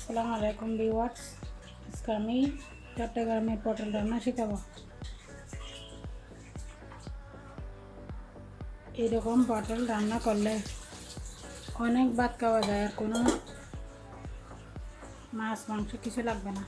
আসসালামু আলাইকুম ভিউয়ার্স, আজকে আমি চট্টগ্রামের পটল রান্না শেখাবো। এরকম পটল রান্না করলে অনেক ভাত খাওয়া যায়, আর কোনো মাছ মাংস কিছু লাগবে না।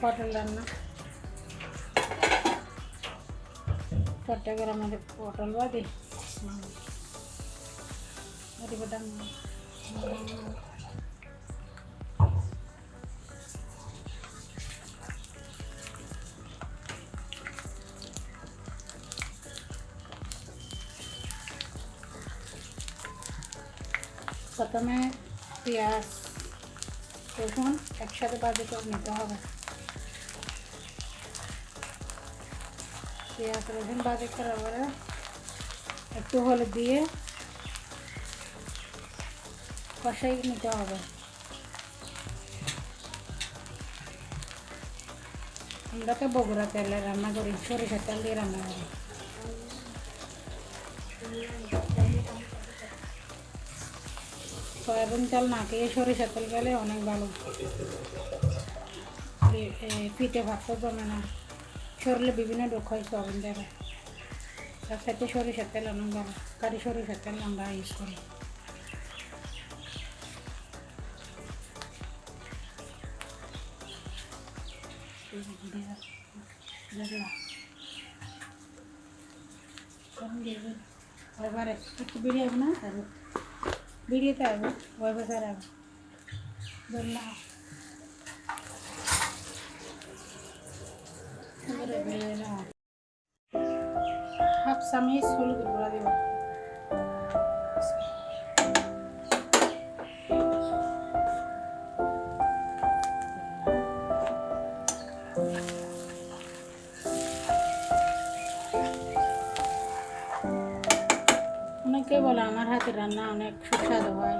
পটল রান্না চট্টগ্রামের পটল বাদে প্রথমে পেঁয়াজ রসুন একসাথে বাজে করে নিতে হবে। পেঁয়াজ রসুন বাজে করার পরে একটু হলুদ দিয়ে কষাই নিতে হবে। আমরা তো বগুড়া তেলে রান্না করি, সরিষার তেল দিয়ে রান্না করি। সয়াবিন তেল না খেয়ে সরিষার তেল গেলে অনেক ভালো, পিঠে ভাতও জমে না, শরীরে বিভিন্ন রোগ হয় সয়াবিন তেলে। তার সাথে সরিষার তেল অনেক ভালো, কারি সরিষার তেল আমরা ইউজ করি। এবারে একটু বেরিয়ে যাবো না, বেরিয়েতে আসবো ওই বছর আসবো ধরলাম। হাফ চামচ হলুদ গুঁড়া দিব। অনেকে বলে আমার হাতের রান্না অনেক সুস্বাদু হয়।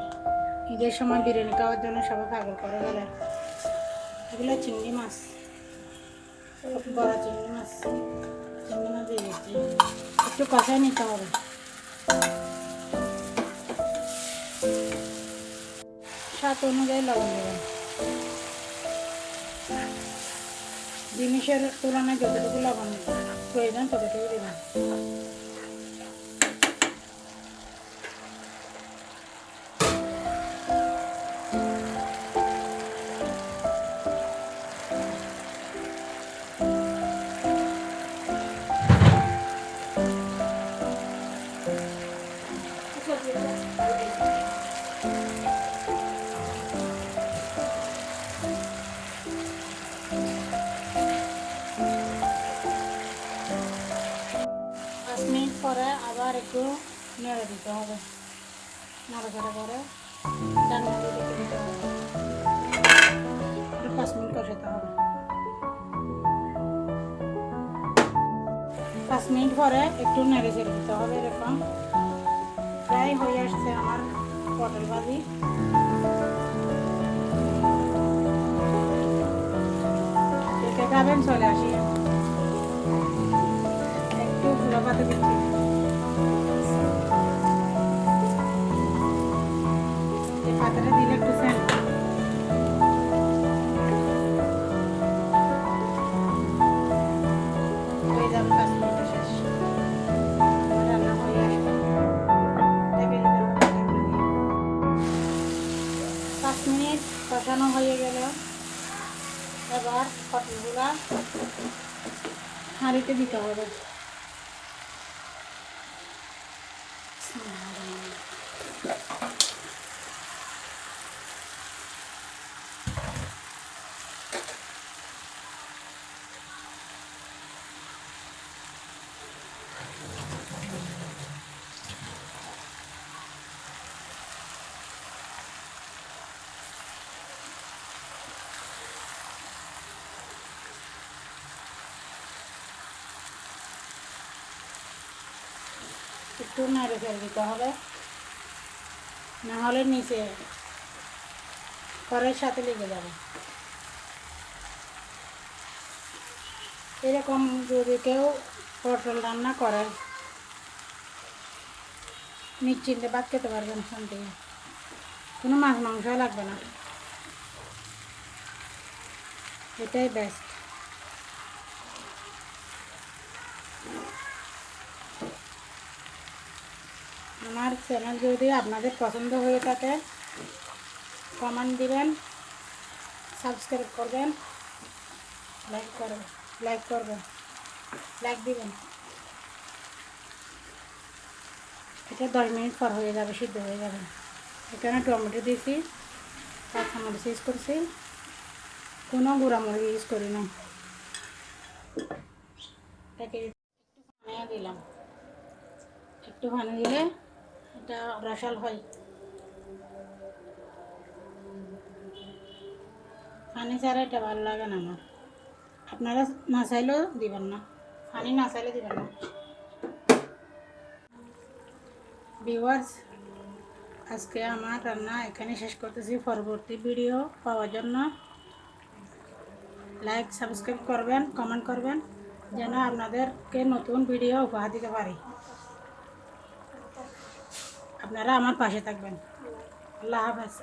ঈদের সময় বিরিয়ানি খাওয়ার জন্য সবাই পাগল করে বলে। এগুলো চিংড়ি মাছ, বড় চিংড়ি মাছ দিয়ে দিচ্ছি, একটু কষায় নিতে হবে। স্বাদ অনুযায়ী লবণ দেবেন। জিনিসের তুলনায় যতটুকু লবণ প্রয়োজন ততটুকু দেবেন। পরে আবার একটু নেড়ে দিতে হবে, নাড়াচাড়া করে ডান্না দিয়ে রেখে দিতে হবে। 5 মিনিট কষাতে হবে। 5 মিনিট পরে একটু নেড়ে চেড়ে দিতে হবে। এরকম প্রায় হয়ে আসছে আমার পটল ভাজি। দেখে খাবেন, চলে আসি একটু গুঁড়ো পাতা দিচ্ছি। এই পাতাটা দিলে একটু সেন্ট হয়ে যাবে। 5 মিনিট শেষ, রান্না হয়ে আসবে। দেখে নিতে হবে। 5 মিনিট কষানো হয়ে গেল। এবার পটলগুলা হাঁড়িতে দিতে হবে। একটু নাড়ে ফেলে দিতে হবে, না হলে নিচে কড়াইয়ের সাথে লেগে যাবে। এরকম যদি কেউ পটল রান্না করে নিশ্চিন্তে ভাত খেতে পারবেন শান্তি, কোনো মাছ মাংস লাগবে না, এটাই বেস্ট। আমার চ্যানেল যদি আপনাদের পছন্দ হয়ে থাকে কমেন্ট দিবেন, সাবস্ক্রাইব করবেন, লাইক করবেন, লাইক দিবেন। এটা 10 মিনিট পর হয়ে যাবে, সিদ্ধ হয়ে যাবে। এখানে টমেটো দিয়েছি, কাঁচামরিচ ইউজ করছি, কোনো গুঁড়ামরিচ ইউজ করি না। এটাকে একটু পানি দিলাম, একটু পানি দিলে এটা রসাল হয়। পানি ছাড়া এটা ভালো লাগে না আমার। আপনারা না চাইলেও দিবেন না, পানি না চাইলে দিবেন না। ভিউয়ার্স, আজকে আমার রান্না এখানে শেষ করতেছি। পরবর্তী ভিডিও পাওয়ার জন্য লাইক সাবস্ক্রাইব করবেন, কমেন্ট করবেন, যেন আপনাদেরকে নতুন ভিডিও উপহার দিতে পারি। আপনারা আমার পাশে থাকবেন। আল্লাহ হাফেজ।